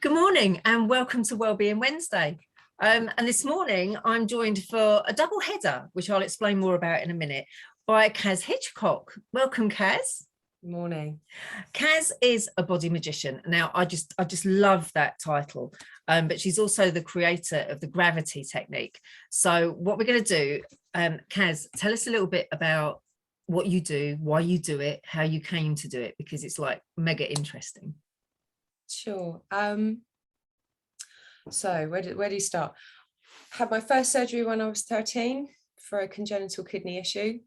Good morning and welcome to Wellbeing Wednesday. And this morning I'm joined for a double header, which I'll explain more about in a minute, by Caz Hitchcock. Welcome, Caz. Good morning. Caz is a body magician. Now, I just love that title, but she's also the creator of the gravity technique. So what we're going to do, Caz, tell us a little bit about what you do, why you do it, how you came to do it, because it's like mega interesting. Sure. So where do you start? Had my first surgery when I was 13 for a congenital kidney issue.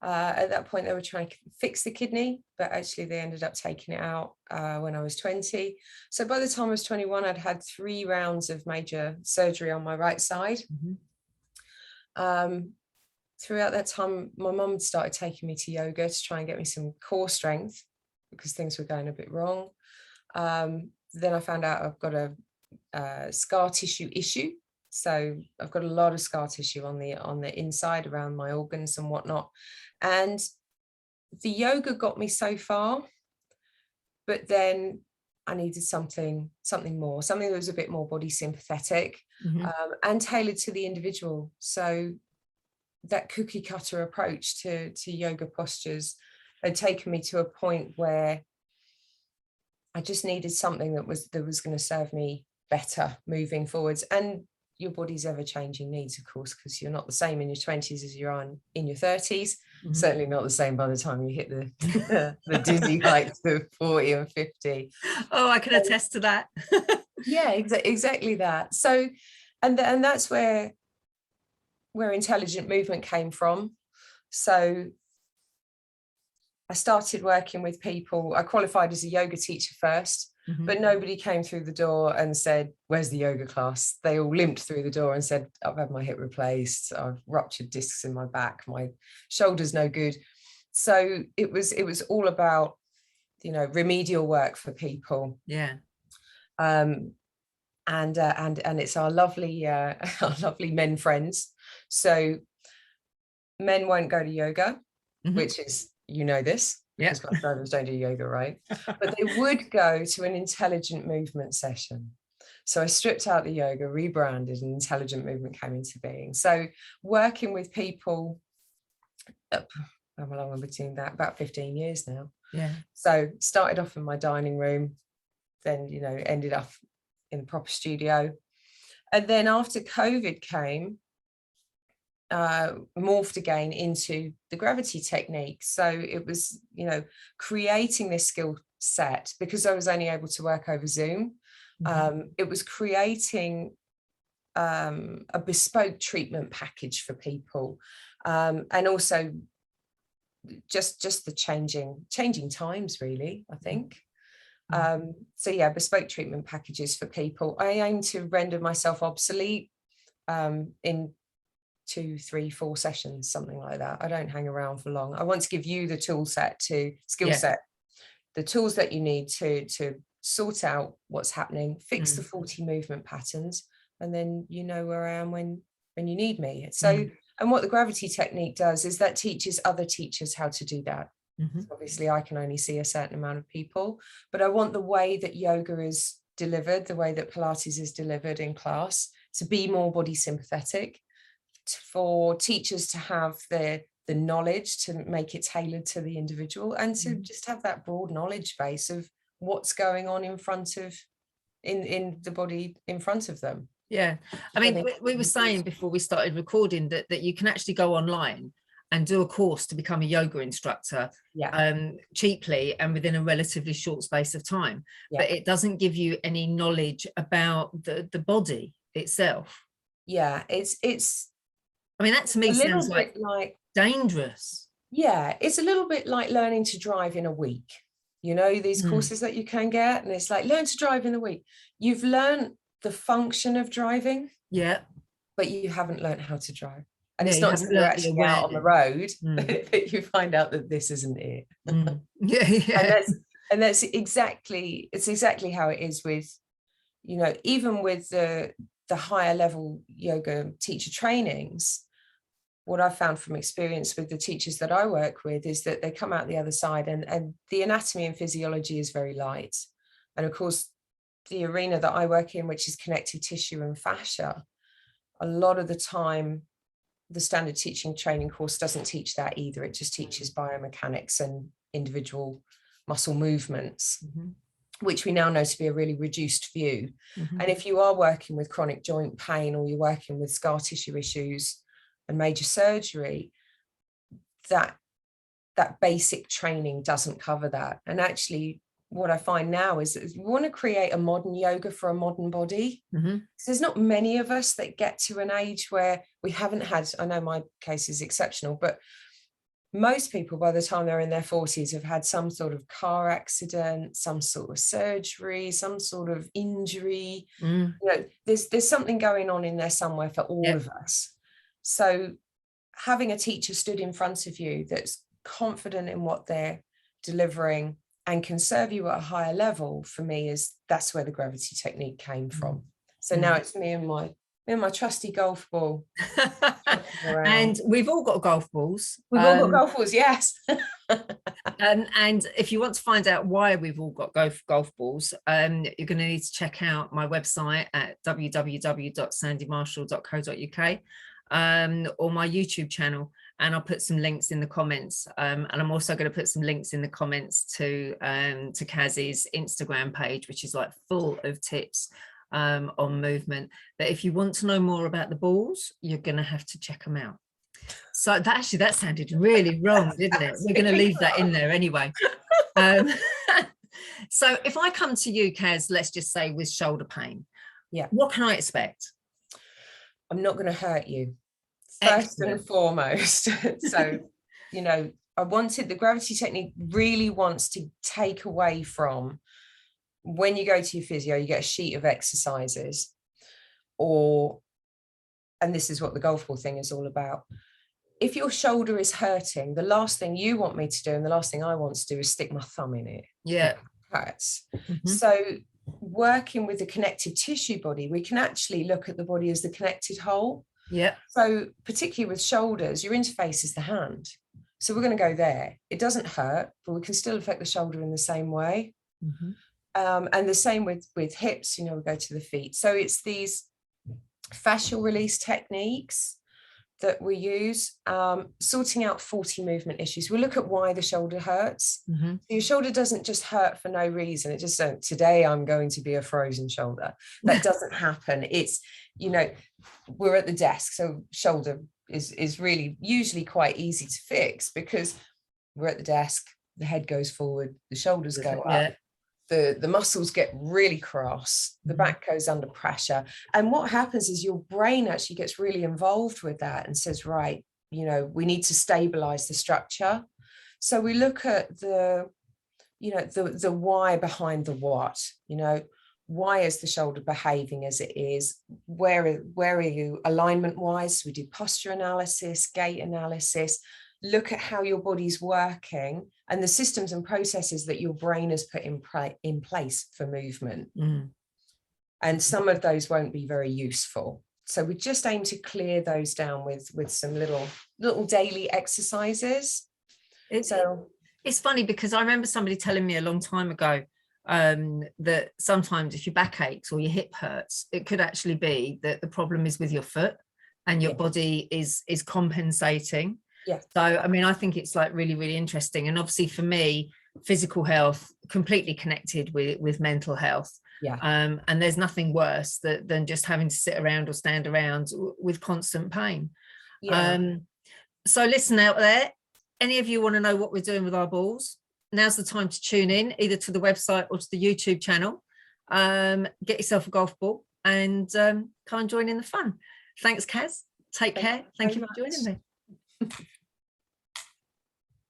At that point, they were trying to fix the kidney, but actually they ended up taking it out when I was 20. So by the time I was 21, I'd had 3 rounds of major surgery on my right side. Throughout that time, my mum started taking me to yoga to try and get me some core strength because things were going a bit wrong. Then I found out I've got a scar tissue issue. So I've got a lot of scar tissue on the inside around my organs and whatnot. And the yoga got me so far, but then I needed something more, something that was a bit more body sympathetic and tailored to the individual. So that cookie cutter approach to yoga postures had taken me to a point where I just needed something that was going to serve me better moving forwards. And your body's ever-changing needs, of course, because you're not the same in your 20s as you are in your 30s. Certainly not the same by the time you hit the dizzy heights of 40 and 50. Oh, I can attest to that. Yeah, exactly that. So, and that's where intelligent movement came from. So I started working with people. I qualified as a yoga teacher first, but nobody came through the door and said, "Where's the yoga class?" They all limped through the door and said, "I've had my hip replaced. I've ruptured discs in my back. My shoulder's no good." So it was all about, remedial work for people. Yeah. And it's our lovely men friends. So men won't go to yoga, which is, this, because bus drivers don't do yoga, right? But they would go to an intelligent movement session. So I stripped out the yoga, rebranded, and intelligent movement came into being. So working with people, how long have I been doing that? About 15 years now. Yeah. So started off in my dining room, then, ended up in the proper studio. And then after COVID came, morphed again into the gravity technique. So it was, creating this skill set because I was only able to work over Zoom. It was creating a bespoke treatment package for people, and also just the changing times, really, I think. So yeah, bespoke treatment packages for people. I aim to render myself obsolete in 2, 3, 4 sessions, something like that. I don't hang around for long. I want to give you the skill set, the tools that you need to sort out what's happening, fix the faulty movement patterns, and then where I am when you need me. So, and what the gravity technique does is that teaches other teachers how to do that. So obviously I can only see a certain amount of people, but I want the way that yoga is delivered, the way that Pilates is delivered in class, to be more body sympathetic, for teachers to have the knowledge to make it tailored to the individual, and to just have that broad knowledge base of what's going on in the body in front of them. Yeah, I mean, we were saying before we started recording that you can actually go online and do a course to become a yoga instructor cheaply and within a relatively short space of time, but it doesn't give you any knowledge about the body itself. Yeah, it's I mean, that to me sounds like dangerous. Yeah, it's a little bit like learning to drive in a week. These courses that you can get, and it's like, learn to drive in a week. You've learned the function of driving, but you haven't learned how to drive. And it's not until you're actually out on the road that you find out that this isn't it. And that's exactly how it is with, even with the higher level yoga teacher trainings. What I've found from experience with the teachers that I work with is that they come out the other side and the anatomy and physiology is very light. And of course, the arena that I work in, which is connective tissue and fascia, a lot of the time, the standard teaching training course doesn't teach that either. It just teaches biomechanics and individual muscle movements, which we now know to be a really reduced view. And if you are working with chronic joint pain, or you're working with scar tissue issues and major surgery, that basic training doesn't cover that. And actually, what I find now is that we want to create a modern yoga for a modern body. So there's not many of us that get to an age where we haven't had, I know my case is exceptional, but most people by the time they're in their 40s have had some sort of car accident, some sort of surgery, some sort of injury. You know, there's something going on in there somewhere for all of us. So having a teacher stood in front of you that's confident in what they're delivering and can serve you at a higher level, for me, that's where the gravity technique came from. So now it's me and my trusty golf ball. And we've all got golf balls. We've all got golf balls, yes. And if you want to find out why we've all got golf balls, you're going to need to check out my website at www.sandymarshall.co.uk, or my YouTube channel, and I'll put some links in the comments. And I'm also going to put some links in the comments to Caz's Instagram page, which is like full of tips on movement. But if you want to know more about the balls, you're going to have to check them out. So that sounded really wrong, didn't it? We're going to leave that in there anyway. So if I come to you, Caz, let's just say with shoulder pain, what can I expect? I'm not going to hurt you. First and foremost. So, you know, the gravity technique really wants to take away from, when you go to your physio, you get a sheet of exercises, and this is what the golf ball thing is all about. If your shoulder is hurting, the last thing you want me to do, and the last thing I want to do, is stick my thumb in it. It hurts. So working with the connective tissue body, we can actually look at the body as the connected whole. So particularly with shoulders, your interface is the hand. So we're going to go there. It doesn't hurt, but we can still affect the shoulder in the same way. And the same with hips, you know, we go to the feet. So it's these fascial release techniques that we use, sorting out faulty movement issues. We look at why the shoulder hurts. So your shoulder doesn't just hurt for no reason. It just don't, today I'm going to be a frozen shoulder. That doesn't happen. It's, you know, we're at the desk, so shoulder is really usually quite easy to fix, because we're at the desk, the head goes forward, the shoulders go up. The muscles get really cross, the back goes under pressure. And what happens is your brain actually gets really involved with that and says, right, you know, we need to stabilize the structure. So we look at the why behind the what, you know, why is the shoulder behaving as it is? Where are you alignment wise? So we do posture analysis, gait analysis, look at how your body's working and the systems and processes that your brain has put in place for movement. And some of those won't be very useful. So we just aim to clear those down with some little daily exercises. It's funny, because I remember somebody telling me a long time ago that sometimes if your back aches or your hip hurts, it could actually be that the problem is with your foot and your body is compensating. So, I mean, I think it's like really, really interesting. And obviously for me, physical health completely connected with mental health. And there's nothing worse than just having to sit around or stand around with constant pain. So listen out there, any of you want to know what we're doing with our balls, now's the time to tune in either to the website or to the YouTube channel. Get yourself a golf ball and come and join in the fun. Thanks, Caz. Take care. Thank you for joining me.